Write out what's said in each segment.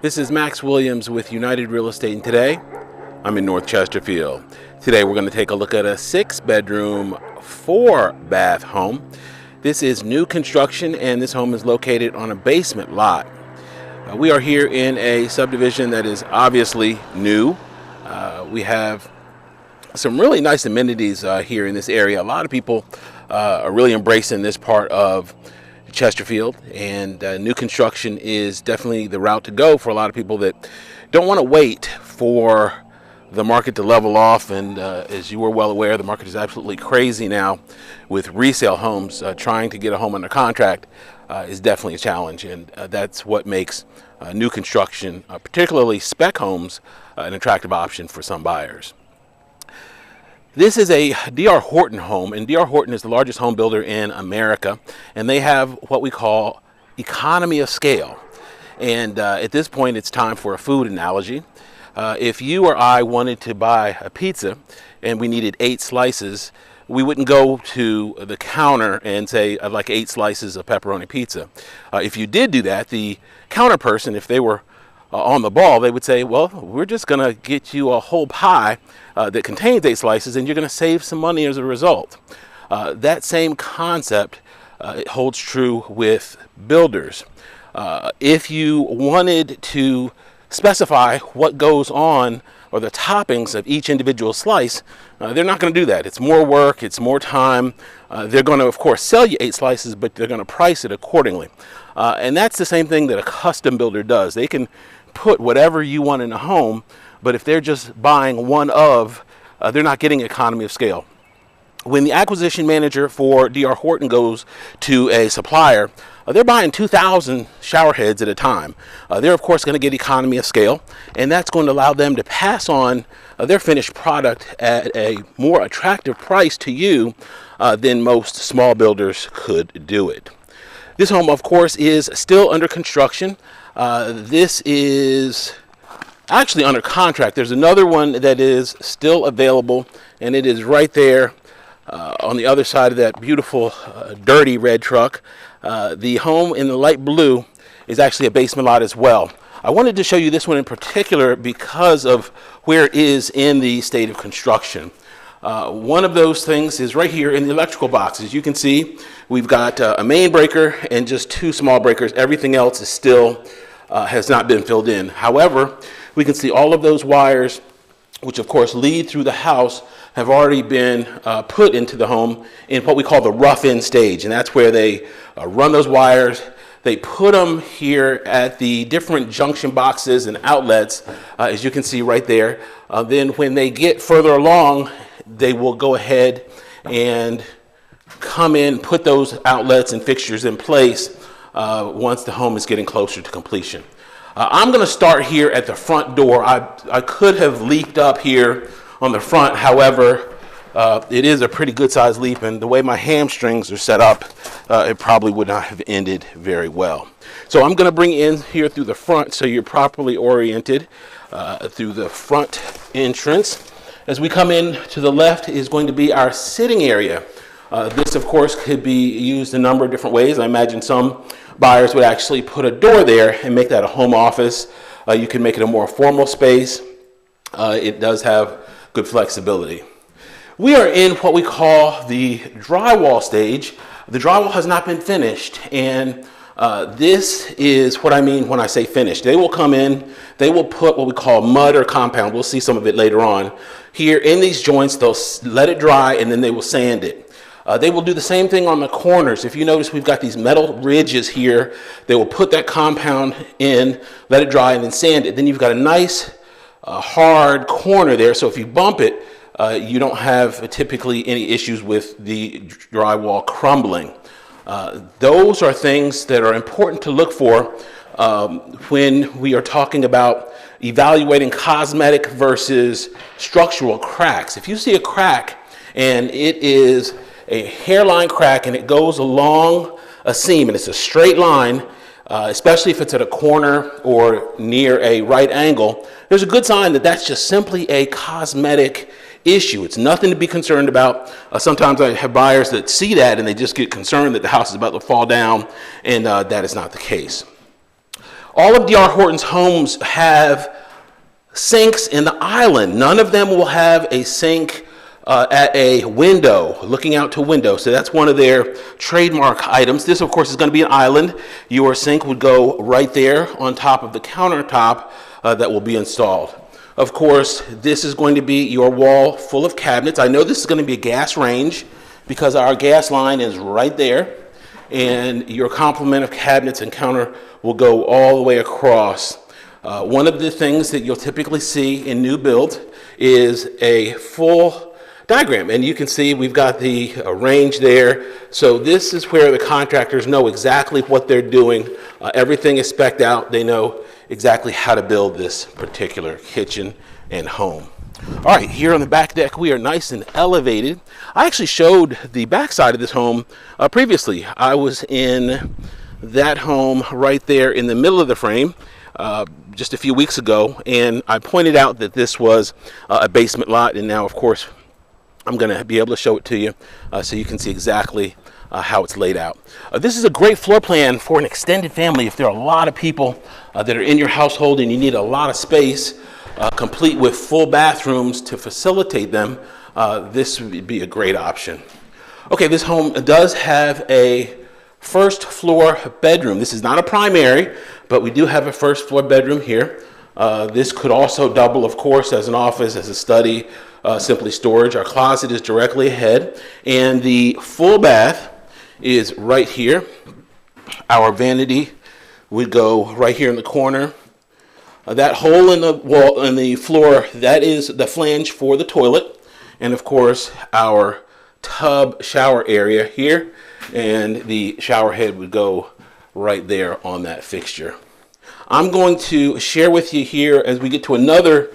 This is Max Williams with United Real Estate, and today I'm in North Chesterfield. Today we're going to take a look at a 6-bedroom, 4-bath home. This is new construction, and this home is located on a basement lot. We are here in a subdivision that is obviously new. We have some really nice amenities here in this area. A lot of people are really embracing this part of Chesterfield, and new construction is definitely the route to go for a lot of people that don't want to wait for the market to level off. And as you were well aware, the market is absolutely crazy now with resale homes. Trying to get a home under contract is definitely a challenge, and that's what makes new construction, particularly spec homes, an attractive option for some buyers. This is a D.R. Horton home, and D.R. Horton is the largest home builder in America, and they have what we call economy of scale. And at this point, it's time for a food analogy. If you or I wanted to buy a pizza and we needed 8 slices, we wouldn't go to the counter and say, I'd like 8 slices of pepperoni pizza. If you did do that, the counter person, if they were on the ball, they would say, well, we're just going to get you a whole pie that contains 8 slices, and you're going to save some money as a result. That same concept holds true with builders. If you wanted to specify what goes on or the toppings of each individual slice, they're not going to do that. It's more work, it's more time. They're going to, of course, sell you 8 slices, but they're going to price it accordingly. And that's the same thing that a custom builder does. They can put whatever you want in a home, but if they're just buying one of, they're not getting economy of scale. When the acquisition manager for D.R. Horton goes to a supplier, they're buying 2,000 shower heads at a time. They're, of course, going to get economy of scale, and that's going to allow them to pass on their finished product at a more attractive price to you than most small builders could do it. This home, of course, is still under construction. This is actually under contract. There's another one that is still available, and it is right there on the other side of that beautiful dirty red truck. The home in the light blue is actually a basement lot as well. I wanted to show you this one in particular because of where it is in the state of construction. One of those things is right here in the electrical box. As you can see, we've got a main breaker and just 2 small breakers. Everything else is still has not been filled in. However, we can see all of those wires, which of course lead through the house, have already been put into the home in what we call the rough-in stage. And that's where they run those wires. They put them here at the different junction boxes and outlets, as you can see right there. Then when they get further along, they will go ahead and come in, put those outlets and fixtures in place once the home is getting closer to completion. I'm going to start here at the front door. I could have leaped up here on the front. However, it is a pretty good sized leap, and the way my hamstrings are set up, it probably would not have ended very well. So I'm going to bring you in here through the front so you're properly oriented through the front entrance. As we come in to the left is going to be our sitting area. This, of course, could be used a number of different ways. I imagine some buyers would actually put a door there and make that a home office. You can make it a more formal space. It does have good flexibility. We are in what we call the drywall stage. The drywall has not been finished, and this is what I mean when I say finished. They will come in, they will put what we call mud or compound. We'll see some of it later on. Here in these joints, they'll let it dry, and then they will sand it. They will do the same thing on the corners. If you notice, we've got these metal ridges here. They will put that compound in, let it dry, and then sand it. Then you've got a nice hard corner there, so if you bump it, you don't have typically any issues with the drywall crumbling. Those are things that are important to look for when we are talking about evaluating cosmetic versus structural cracks. If you see a crack and it is a hairline crack and it goes along a seam and it's a straight line, especially if it's at a corner or near a right angle, there's a good sign that that's just simply a cosmetic issue. It's nothing to be concerned about. Sometimes I have buyers that see that and they just get concerned that the house is about to fall down, and that is not the case. All of D.R. Horton's homes have sinks in the island. None of them will have a sink at a window, looking out to a window. So that's one of their trademark items. This, of course, is going to be an island. Your sink would go right there on top of the countertop that will be installed. Of course, this is going to be your wall full of cabinets. I know this is going to be a gas range because our gas line is right there, and your complement of cabinets and counter will go all the way across. One of the things that you'll typically see in new builds is a full diagram, and you can see we've got the range there. So this is where the contractors know exactly what they're doing. Everything is spec'd out. They know exactly how to build this particular kitchen and home. All right, here on the back deck, we are nice and elevated. I actually showed the back side of this home previously. I was in that home right there in the middle of the frame just a few weeks ago, and I pointed out that this was a basement lot, and now, of course, I'm going to be able to show it to you so you can see exactly how it's laid out. This is a great floor plan for an extended family. If there are a lot of people that are in your household and you need a lot of space, complete with full bathrooms to facilitate them, this would be a great option. Okay, this home does have a first floor bedroom. This is not a primary, but we do have a first floor bedroom here. This could also double, of course, as an office, as a study, simply storage. Our closet is directly ahead, and the full bath is right here. Our vanity would go right here in the corner. That hole in the wall, in the floor, that is the flange for the toilet, and of course our tub shower area here, and the shower head would go right there on that fixture. I'm going to share with you here as we get to another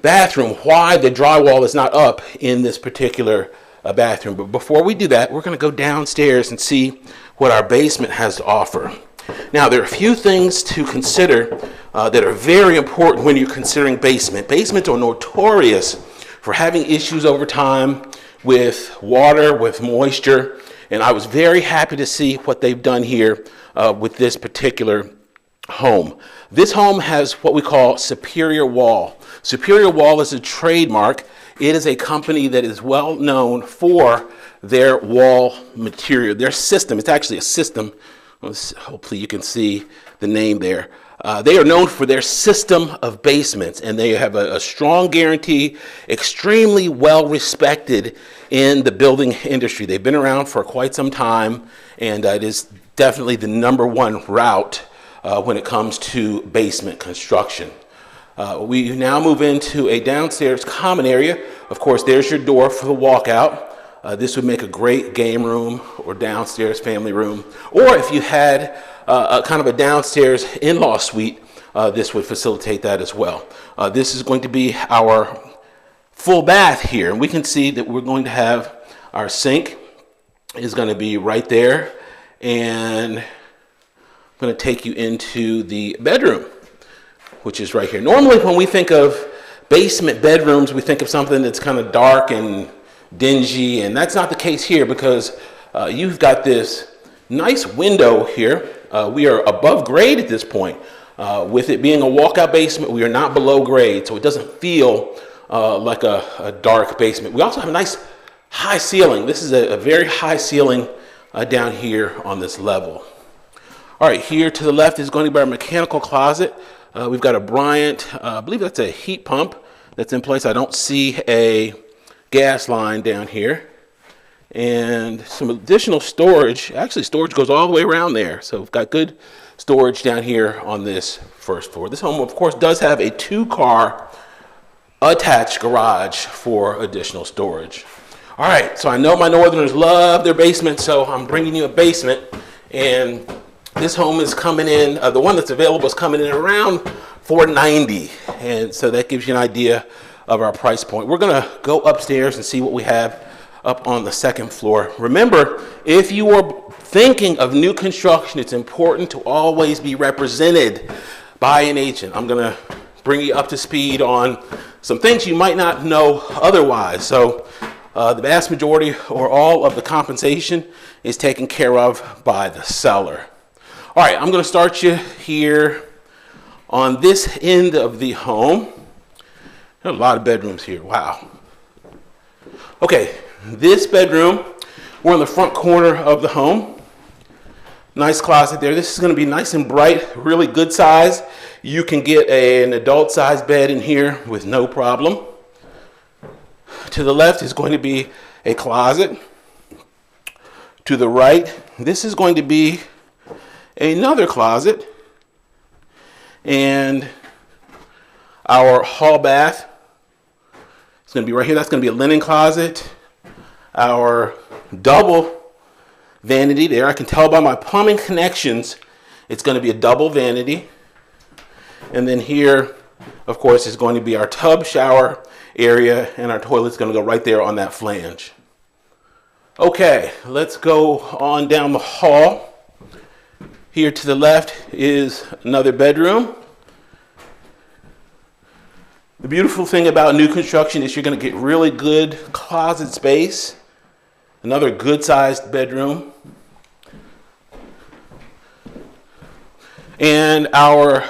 bathroom why the drywall is not up in this particular bathroom. But before we do that, we're going to go downstairs and see what our basement has to offer. Now, there are a few things to consider that are very important when you're considering basement. Basements are notorious for having issues over time with water, with moisture, and I was very happy to see what they've done here with this particular home. This home has what we call Superior Wall. Superior Wall is a trademark. It is a company that is well known for their wall material, their system. It's actually a system. Hopefully you can see the name there. They are known for their system of basements, and they have a strong guarantee, extremely well respected in the building industry. They've been around for quite some time, and it is definitely the #1 route when it comes to basement construction. We now move into a downstairs common area. Of course, there's your door for the walkout. This would make a great game room or downstairs family room. Or if you had a kind of a downstairs in-law suite, this would facilitate that as well. This is going to be our full bath here. And we can see that we're going to have our sink is going to be right there. And I'm going to take you into the bedroom, which is right here. Normally when we think of basement bedrooms, we think of something that's kind of dark and dingy, and that's not the case here because you've got this nice window here. We are above grade at this point. With it being a walkout basement, we are not below grade, so it doesn't feel like a dark basement. We also have a nice high ceiling. This is a very high ceiling down here on this level. All right, here to the left is going to be our mechanical closet. We've got a Bryant, I believe that's a heat pump that's in place. I don't see a gas line down here. And some additional storage. Actually, storage goes all the way around there. So we've got good storage down here on this first floor. This home, of course, does have a 2-car attached garage for additional storage. All right, so I know my Northerners love their basement, so I'm bringing you a basement. And this home is coming in, the one that's available is coming in around $490, and so that gives you an idea of our price point. We're going to go upstairs and see what we have up on the second floor. Remember, if you are thinking of new construction, it's important to always be represented by an agent. I'm going to bring you up to speed on some things you might not know otherwise. So the vast majority or all of the compensation is taken care of by the seller. All right, I'm going to start you here on this end of the home. There are a lot of bedrooms here. Wow. Okay, this bedroom, we're in the front corner of the home. Nice closet there. This is going to be nice and bright, really good size. You can get an adult size bed in here with no problem. To the left is going to be a closet. To the right, this is going to be another closet. And our hall bath is going to be right here. That's going to be a linen closet. Our double vanity there. I can tell by my plumbing connections, it's going to be a double vanity. And then here, of course, is going to be our tub shower area, and our toilet's going to go right there on that flange. Okay, let's go on down the hall. Here to the left is another bedroom. The beautiful thing about new construction is you're going to get really good closet space. Another good-sized bedroom. And our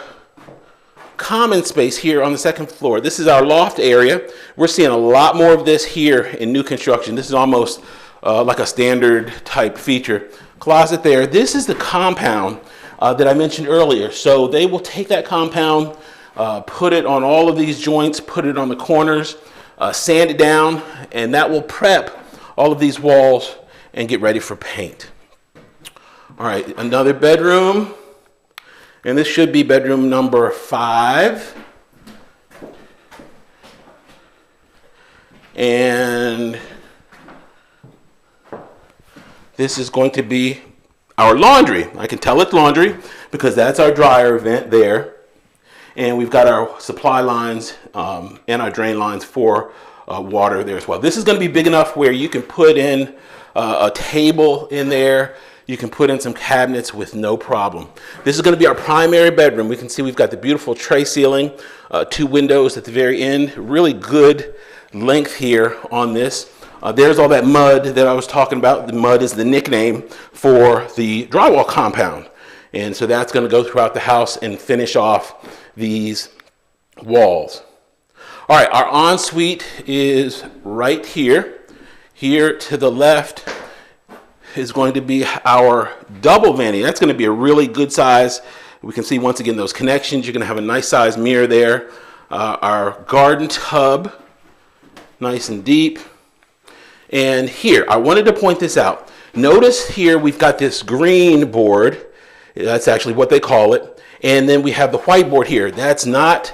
common space here on the second floor. This is our loft area. We're seeing a lot more of this here in new construction. This is almost like a standard type feature. Closet there. This is the compound that I mentioned earlier. So they will take that compound, put it on all of these joints, put it on the corners, sand it down, and that will prep all of these walls and get ready for paint. All right, another bedroom. And this should be bedroom number 5. And this is going to be our laundry. I can tell it's laundry because that's our dryer vent there. And we've got our supply lines and our drain lines for water there as well. This is going to be big enough where you can put in a table in there. You can put in some cabinets with no problem. This is going to be our primary bedroom. We can see we've got the beautiful tray ceiling, 2 windows at the very end. Really good length here on this. There's all that mud that I was talking about. The mud is the nickname for the drywall compound. And so that's going to go throughout the house and finish off these walls. All right, our ensuite is right here. Here to the left is going to be our double vanity. That's going to be a really good size. We can see once again those connections. You're going to have a nice size mirror there. Our garden tub, nice and deep. And here, I wanted to point this out. Notice here we've got this green board. That's actually what they call it. And then we have the white board here. That's not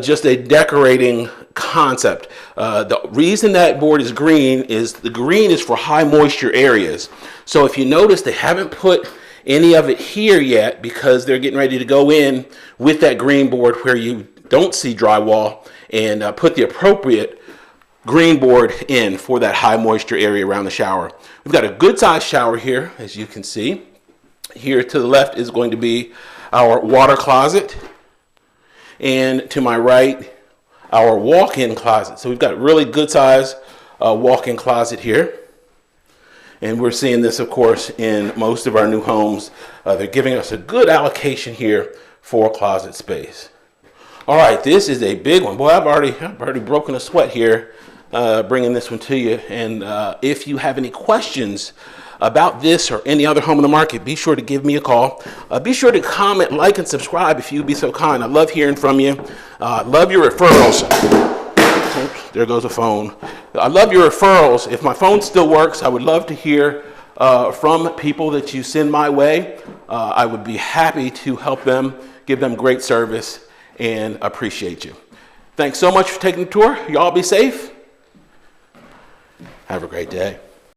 just a decorating concept. The reason that board is green is the green is for high moisture areas. So if you notice, they haven't put any of it here yet because they're getting ready to go in with that green board where you don't see drywall and put the appropriate green board in for that high moisture area around the shower. We've got a good sized shower here, as you can see. Here to the left is going to be our water closet. And to my right, our walk-in closet. So we've got a really good size walk-in closet here. And we're seeing this, of course, in most of our new homes. They're giving us a good allocation here for closet space. All right, this is a big one. Boy, I've already broken a sweat here bringing this one to you. And if you have any questions about this or any other home in the market, be sure to give me a call. Be sure to comment, like, and subscribe if you'd be so kind. I love hearing from you. I love your referrals. Oops, there goes a phone. I love your referrals. If my phone still works, I would love to hear from people that you send my way. I would be happy to help them, give them great service, and appreciate you. Thanks so much for taking the tour. Y'all be safe. Have a great day.